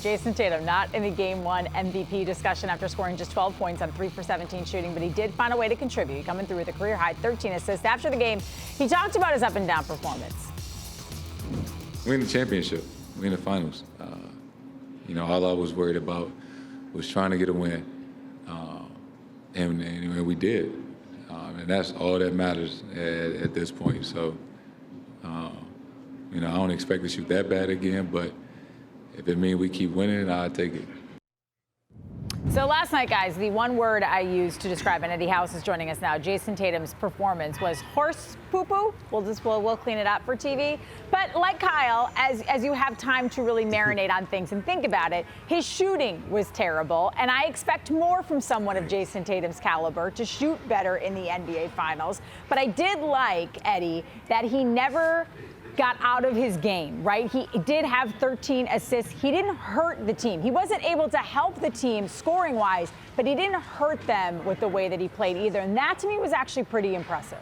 Jayson Tatum not in the Game 1 MVP discussion after scoring just 12 points on 3 for 17 shooting, but he did find a way to contribute, coming through with a career-high 13 assists. After the game, he talked about his up-and-down performance. We're in the championship. We're in the finals. All I was worried about was trying to get a win, and we did. And that's all that matters at this point. So, I don't expect to shoot that bad again, but if it means we keep winning, I'll take it. So last night, guys, the one word I used to describe, and Eddie House is joining us now, Jayson Tatum's performance was horse poo-poo. We'll clean it up for TV. But like Kyle, as you have time to really marinate on things and think about it, his shooting was terrible. And I expect more from someone of Jayson Tatum's caliber to shoot better in the NBA Finals. But I did like, Eddie, that he never got out of his game, right? He did have 13 assists. He didn't hurt the team. He wasn't able to help the team scoring-wise, but he didn't hurt them with the way that he played either. And that, to me, was actually pretty impressive.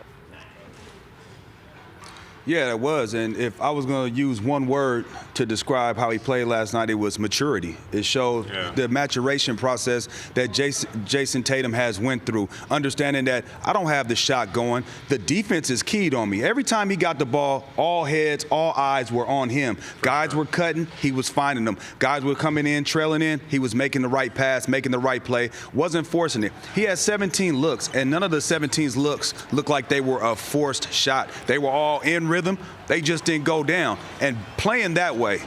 Yeah, it was. And if I was going to use one word to describe how he played last night, it was maturity. It showed the maturation process that Jayson Tatum has went through, understanding that I don't have the shot going. The defense is keyed on me. Every time he got the ball, all heads, all eyes were on him. Guys were cutting, he was finding them. Guys were coming in, trailing in, he was making the right pass, making the right play, wasn't forcing it. He had 17 looks, and none of the 17 looks looked like they were a forced shot. They were all in rhythm. They just didn't go down. And playing that way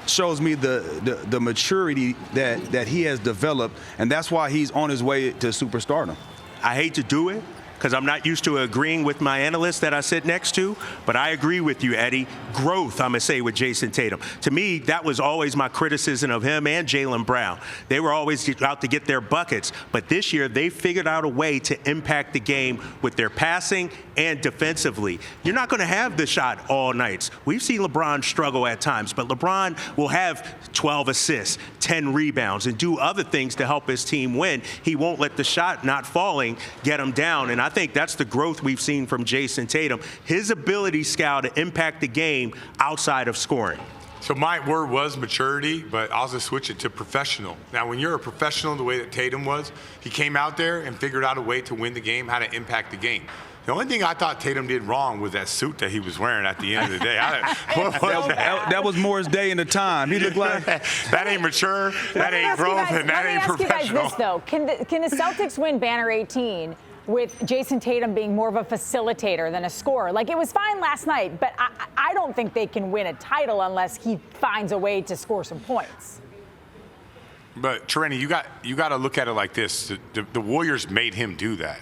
shows me the maturity that he has developed, and that's why he's on his way to superstardom. I hate to do it because I'm not used to agreeing with my analyst that I sit next to, but I agree with you, Eddie. Growth, I'm going to say, with Jayson Tatum. To me, that was always my criticism of him and Jaylen Brown. They were always out to get their buckets, but this year they figured out a way to impact the game with their passing and defensively. You're not going to have the shot all nights. We've seen LeBron struggle at times, but LeBron will have 12 assists, 10 rebounds, and do other things to help his team win. He won't let the shot not falling get him down, and I think that's the growth we've seen from Jayson Tatum. His ability, Scal, to impact the game outside of scoring. So my word was maturity, but I'll just switch it to professional. Now, when you're a professional the way that Tatum was, he came out there and figured out a way to win the game, how to impact the game. The only thing I thought Tatum did wrong was that suit that he was wearing at the end of the day. That was Moore's day in the time. He looked like that ain't mature, that ain't growth, and that ain't professional. Let me ask you guys this, though. Can the Celtics win Banner 18 with Jayson Tatum being more of a facilitator than a scorer? Like, it was fine last night, but I don't think they can win a title unless he finds a way to score some points. But, Trenni, you got to look at it like this. The Warriors made him do that.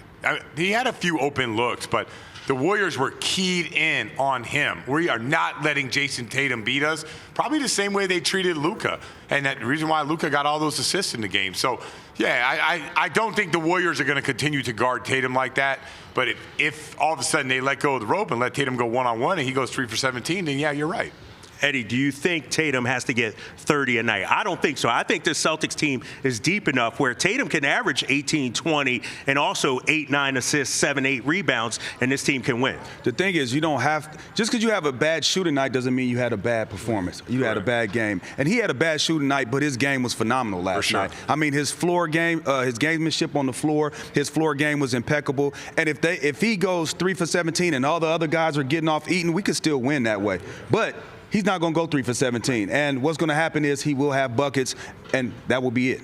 He had a few open looks, but the Warriors were keyed in on him. We are not letting Jayson Tatum beat us, probably the same way they treated Luka. And that the reason why Luka got all those assists in the game. So, yeah, I don't think the Warriors are going to continue to guard Tatum like that. But if all of a sudden they let go of the rope and let Tatum go one-on-one and he goes 3 for 17, then, yeah, you're right. Eddie, do you think Tatum has to get 30 a night? I don't think so. I think the Celtics team is deep enough where Tatum can average 18, 20, and also 8, 9 assists, 7, 8 rebounds, and this team can win. The thing is, you don't have just because you have a bad shooting night doesn't mean you had a bad performance. You had a bad game. And he had a bad shooting night, but his game was phenomenal last night. I mean, his floor game, his gamesmanship on the floor, his floor game was impeccable. And if he goes 3 for 17 and all the other guys are getting off eating, we could still win that way. But he's not going to go 3 for 17. And what's going to happen is he will have buckets, and that will be it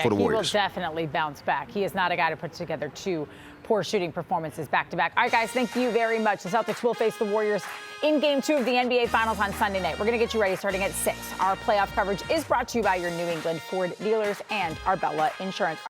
for the Warriors. He will definitely bounce back. He is not a guy to put together 2 poor shooting performances back-to-back. All right, guys, thank you very much. The Celtics will face the Warriors in Game 2 of the NBA Finals on Sunday night. We're going to get you ready starting at 6. Our playoff coverage is brought to you by your New England Ford dealers and Arbella Insurance.